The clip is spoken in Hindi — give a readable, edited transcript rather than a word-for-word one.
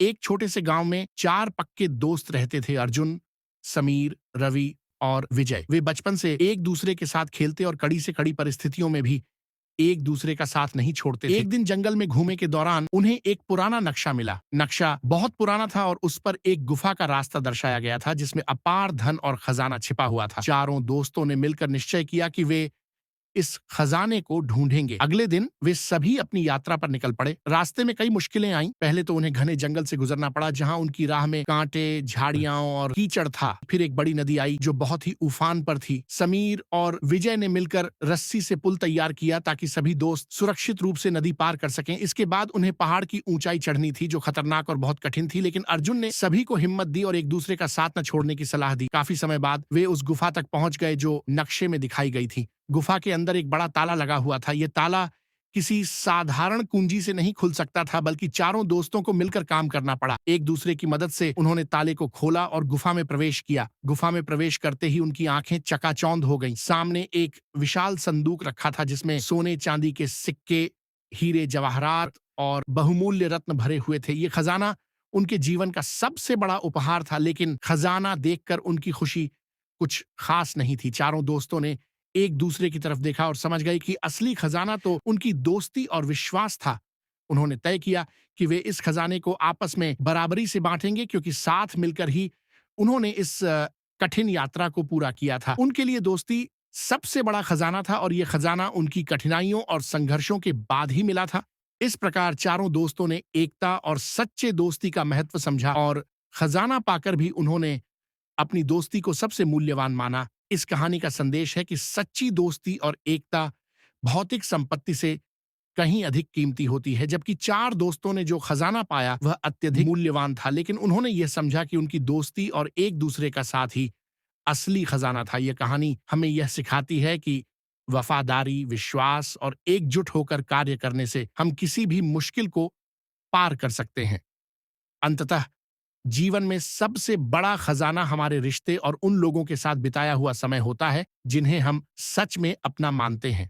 एक छोटे से गांव में 4 पक्के दोस्त रहते थे, अर्जुन, समीर, रवि और विजय। वे बचपन से एक दूसरे के साथ खेलते और कड़ी से कड़ी परिस्थितियों में भी एक दूसरे का साथ नहीं छोड़ते थे। एक दिन जंगल में घूमे के दौरान उन्हें एक पुराना नक्शा मिला। नक्शा बहुत पुराना था और उस पर एक गुफा का रास्ता दर्शाया गया था जिसमें अपार धन और खजाना छिपा हुआ था। चारों दोस्तों ने मिलकर निश्चय किया कि वे इस खजाने को ढूंढेंगे। अगले दिन वे सभी अपनी यात्रा पर निकल पड़े। रास्ते में कई मुश्किलें आईं। पहले तो उन्हें घने जंगल से गुजरना पड़ा जहां उनकी राह में कांटे, झाड़ियां और कीचड़ था। फिर एक बड़ी नदी आई जो बहुत ही उफान पर थी। समीर और विजय ने मिलकर रस्सी से पुल तैयार किया ताकि सभी दोस्त सुरक्षित रूप से नदी पार कर सकें। इसके बाद उन्हें पहाड़ की ऊंचाई चढ़नी थी जो खतरनाक और बहुत कठिन थी, लेकिन अर्जुन ने सभी को हिम्मत दी और एक दूसरे का साथ न छोड़ने की सलाह दी। काफी समय बाद वे उस गुफा तक पहुंच गए जो नक्शे में दिखाई गई थी। गुफा के अंदर एक बड़ा ताला लगा हुआ था। यह ताला किसी साधारण कुंजी से नहीं खुल सकता था, बल्कि चारों दोस्तों को मिलकर काम करना पड़ा। एक दूसरे की मदद से उन्होंने ताले को खोला और गुफा में प्रवेश किया। गुफा में प्रवेश करते ही उनकी आंखें चकाचौंध हो गईं। सामने एक विशाल संदूक रखा था जिसमें सोने चांदी के सिक्के, हीरे जवाहरात और बहुमूल्य रत्न भरे हुए थे। ये खजाना उनके जीवन का सबसे बड़ा उपहार था, लेकिन खजाना देखकर उनकी खुशी कुछ खास नहीं थी। चारों दोस्तों ने एक दूसरे की तरफ देखा और समझ गए कि असली खजाना तो उनकी दोस्ती और विश्वास था। उन्होंने तय किया कि वे इस खजाने को आपस में बराबरी से बांटेंगे, क्योंकि साथ मिलकर ही उन्होंने इस कठिन यात्रा को पूरा किया था। उनके लिए दोस्ती सबसे बड़ा खजाना था और यह खजाना उनकी कठिनाइयों और संघर्षों के बाद ही मिला था। इस प्रकार चारों दोस्तों ने एकता और सच्चे दोस्ती का महत्व समझा और खजाना पाकर भी उन्होंने अपनी दोस्ती को सबसे मूल्यवान माना। इस कहानी का संदेश है कि सच्ची दोस्ती और एकता भौतिक संपत्ति से कहीं अधिक कीमती होती है। जबकि 4 दोस्तों ने जो खजाना पाया वह अत्यधिक मूल्यवान था, लेकिन उन्होंने यह समझा कि उनकी दोस्ती और एक दूसरे का साथ ही असली खजाना था। यह कहानी हमें यह सिखाती है कि वफादारी, विश्वास और एकजुट होकर कार्य करने से हम किसी भी मुश्किल को पार कर सकते हैं। अंततः जीवन में सबसे बड़ा खजाना हमारे रिश्ते और उन लोगों के साथ बिताया हुआ समय होता है जिन्हें हम सच में अपना मानते हैं।